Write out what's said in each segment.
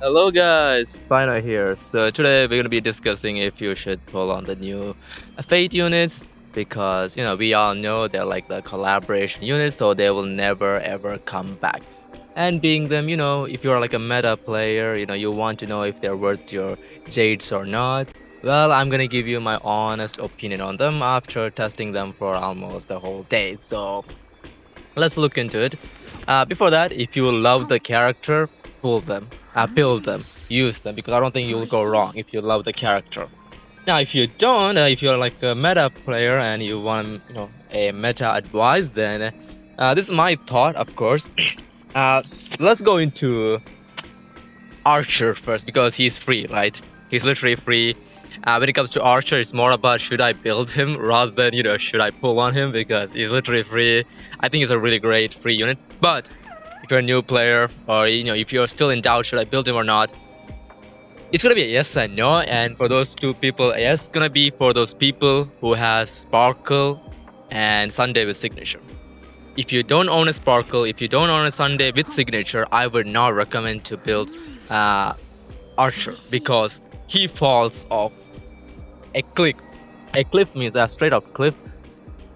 Hello guys, Spino here. So today we're gonna be discussing if you should pull on the new Fate units because we all know they're like the collaboration units, so they will never ever come back. And being them, if you're like a meta player, you want to know if they're worth your jades or not. Well, I'm gonna give you my honest opinion on them after testing them for almost a whole day. So let's look into it. Before that, if you love the character, pull them, build them, use them, because I don't think you'll go wrong if you love the character. Now, if you don't, if you're like a meta player and you want, a meta advice, then this is my thought, of course. Uh, let's go into Archer first because he's free, right? He's literally free. When it comes to Archer, it's more about should I build him rather than should I pull on him because he's literally free. I think he's a really great free unit. But if you're a new player or if you're still in doubt should I build him or not, it's gonna be a yes and no. And for those two people, a yes gonna be for those people who has Sparkle and Sunday with signature. If you don't own a Sparkle, if you don't own a Sunday with signature, I would not recommend to build uh, Archer because he falls off a cliff. A cliff means a straight up cliff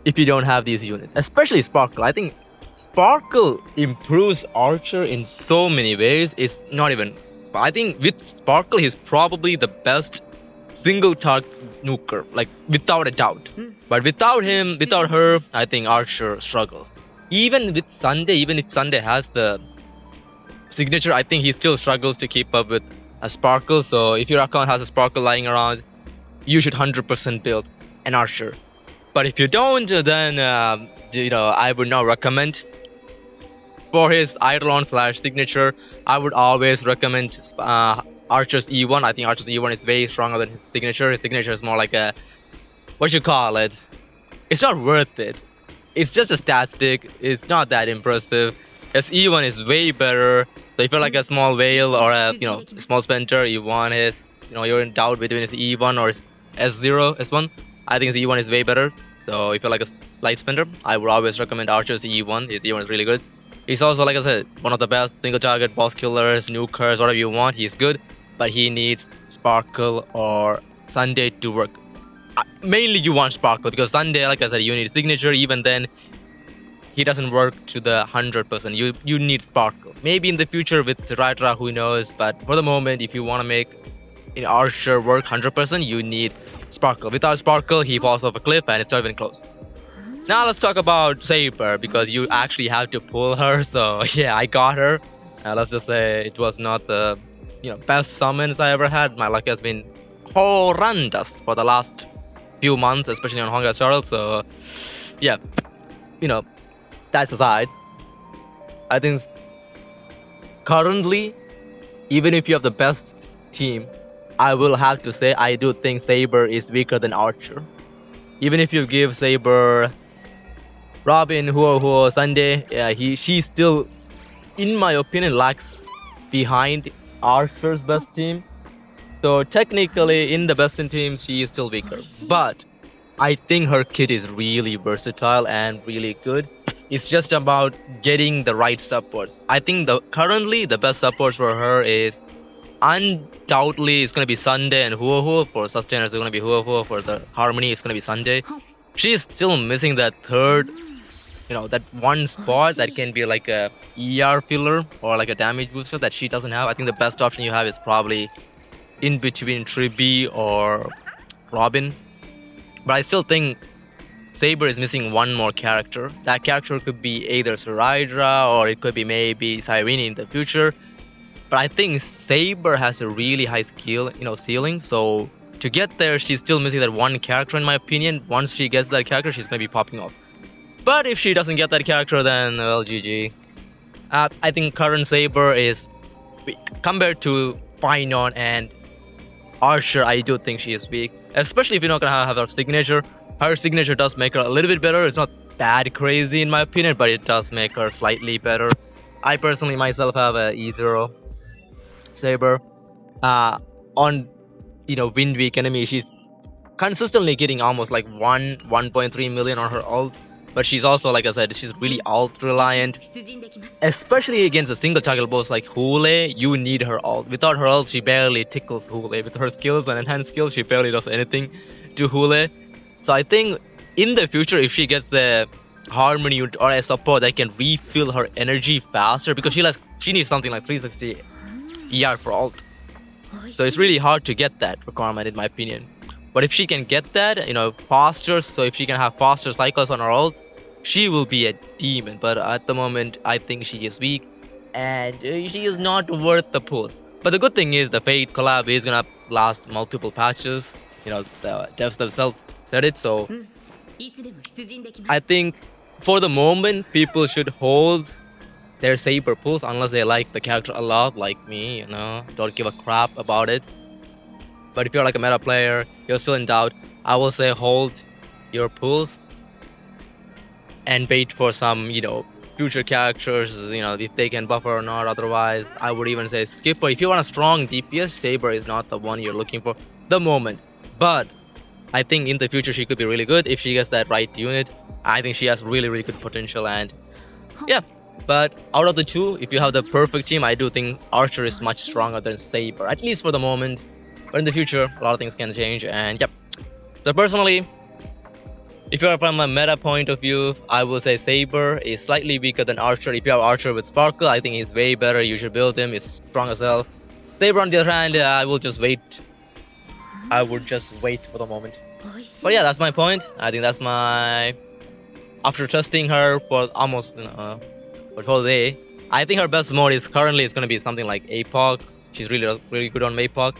if you don't have these units, especially Sparkle. I think Sparkle improves Archer in so many ways. It's not even. I think with Sparkle, he's probably the best single target nuker, like without a doubt. But without him, without her, I think Archer struggles. Even with Sunday, even if Sunday has the signature, I think he still struggles to keep up with a Sparkle. So if your account has a Sparkle lying around, you should 100% build an Archer. But if you don't, then I would not recommend. For his Eidolon slash signature, I would always recommend Archer's E1. I think Archer's E1 is way stronger than his signature. His signature is more like a what you call it. It's not worth it. It's just a stat stick. It's not that impressive. His E1 is way better. So if you're like a small whale or a small spender, you want his you're in doubt between his E1 or his S0 S1. I think his E1 is way better. So if you're like a light spender, I would always recommend Archer's E1. His E1 is really good. He's also, like I said, one of the best single target boss killers, nukers, whatever you want. He's good, but he needs Sparkle or Sunday to work. Mainly you want Sparkle because Sunday, like I said, you need signature. Even then, he doesn't work to the 100%. You need Sparkle. Maybe in the future with Siratra, who knows? But for the moment, if you want to make an Archer work 100%, you need Sparkle. Without Sparkle, he falls off a cliff and it's not even close. Now let's talk about Saber because you actually have to pull her. So yeah, I got her. Let's just say it was not the best summons I ever had. My luck has been horrendous for the last few months, especially on Honkai Star. So yeah, you know that's aside. I think currently, even if you have the best team, I will have to say I do think Saber is weaker than Archer. Even if you give Saber Robin, who Sunday, yeah, she still, in my opinion, lags behind Archer's best team. So technically, in the best in teams, she is still weaker. But I think her kit is really versatile and really good. It's just about getting the right supports. I think currently the best supports for her is undoubtedly it's gonna be Sunday and Huo. For sustainers, it's gonna be Huo. For the Harmony, it's gonna be Sunday. She's still missing that third that one spot that can be like a ER filler or like a damage booster that she doesn't have. I think the best option you have is probably in between Tribi or Robin. But I still think Saber is missing one more character. That character could be either Suraidra or it could be maybe Cyrene in the future. But I think Saber has a really high skill, ceiling. So to get there, she's still missing that one character in my opinion. Once she gets that character, she's gonna be popping off. But if she doesn't get that character, then well, GG. I think current Saber is compared to Finon and Archer. I do think she is weak, especially if you're not gonna have her signature. Her signature does make her a little bit better. It's not that crazy in my opinion, but it does make her slightly better. I personally myself have a E0 Saber. On Wind Week enemy, she's consistently getting almost like 1.3 million on her ult. but she's also, like I said, she's really ult reliant, especially against a single target boss like Hule. You need her ult. Without her ult, she barely tickles Hule. With her skills and enhanced skills, she barely does anything to Hule. So I think in the future, if she gets the harmony unit or a support that can refill her energy faster, because she needs something like 360 ER for ult. So it's really hard to get that requirement, in my opinion. But if she can get that, faster, so if she can have faster cycles on her ult, she will be a demon. But at the moment, I think she is weak, and she is not worth the push. But the good thing is the Fate collab is gonna last multiple patches. The devs themselves said it, so I think for the moment, people should hold their Saber pulls unless they like the character a lot, like me, don't give a crap about it. But if you're like a meta player, you're still in doubt, I will say hold your pulls and wait for some, future characters, if they can buffer or not. Otherwise, I would even say skip. But if you want a strong DPS, Saber is not the one you're looking for the moment. But I think in the future she could be really good if she gets that right unit. I think she has really, really good potential, and yeah. But out of the two, if you have the perfect team, I do think Archer is much stronger than Saber, at least for the moment. But in the future, a lot of things can change, and yep. So personally, if you're from a meta point of view, I will say Saber is slightly weaker than Archer. If you have Archer with Sparkle, I think he's way better. You should build him. It's strong as hell. Saber on the other hand, I will just wait. I would just wait for the moment. But yeah, that's my point. I think that's my... After testing her for almost, for whole day, I think her best mode is currently going to be something like APOC. She's really, really good on APOC.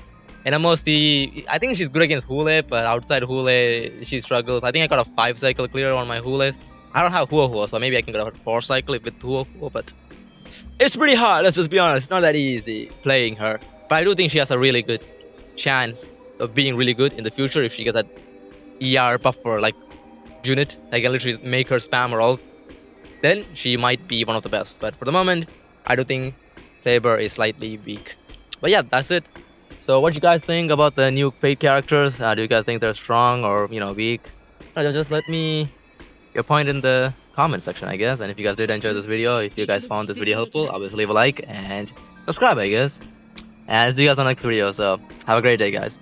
And I think she's good against Hule, but outside Hule, she struggles. I think I got a 5 cycle clear on my Hules. I don't have Hua, so maybe I can get a 4 cycle with Hua, but it's pretty hard, let's just be honest. It's not that easy playing her. But I do think she has a really good chance of being really good in the future if she gets that ER buffer like unit. I can literally make her spam her ult. Then she might be one of the best. But for the moment, I do think Saber is slightly weak. But yeah, that's it. So what do you guys think about the new Fate characters? Do you guys think they're strong or weak? Just let me your point in the comment section, I guess. And if you guys did enjoy this video, if you guys found this video helpful, obviously leave a like and subscribe, I guess. And see you guys on the next video. So have a great day, guys.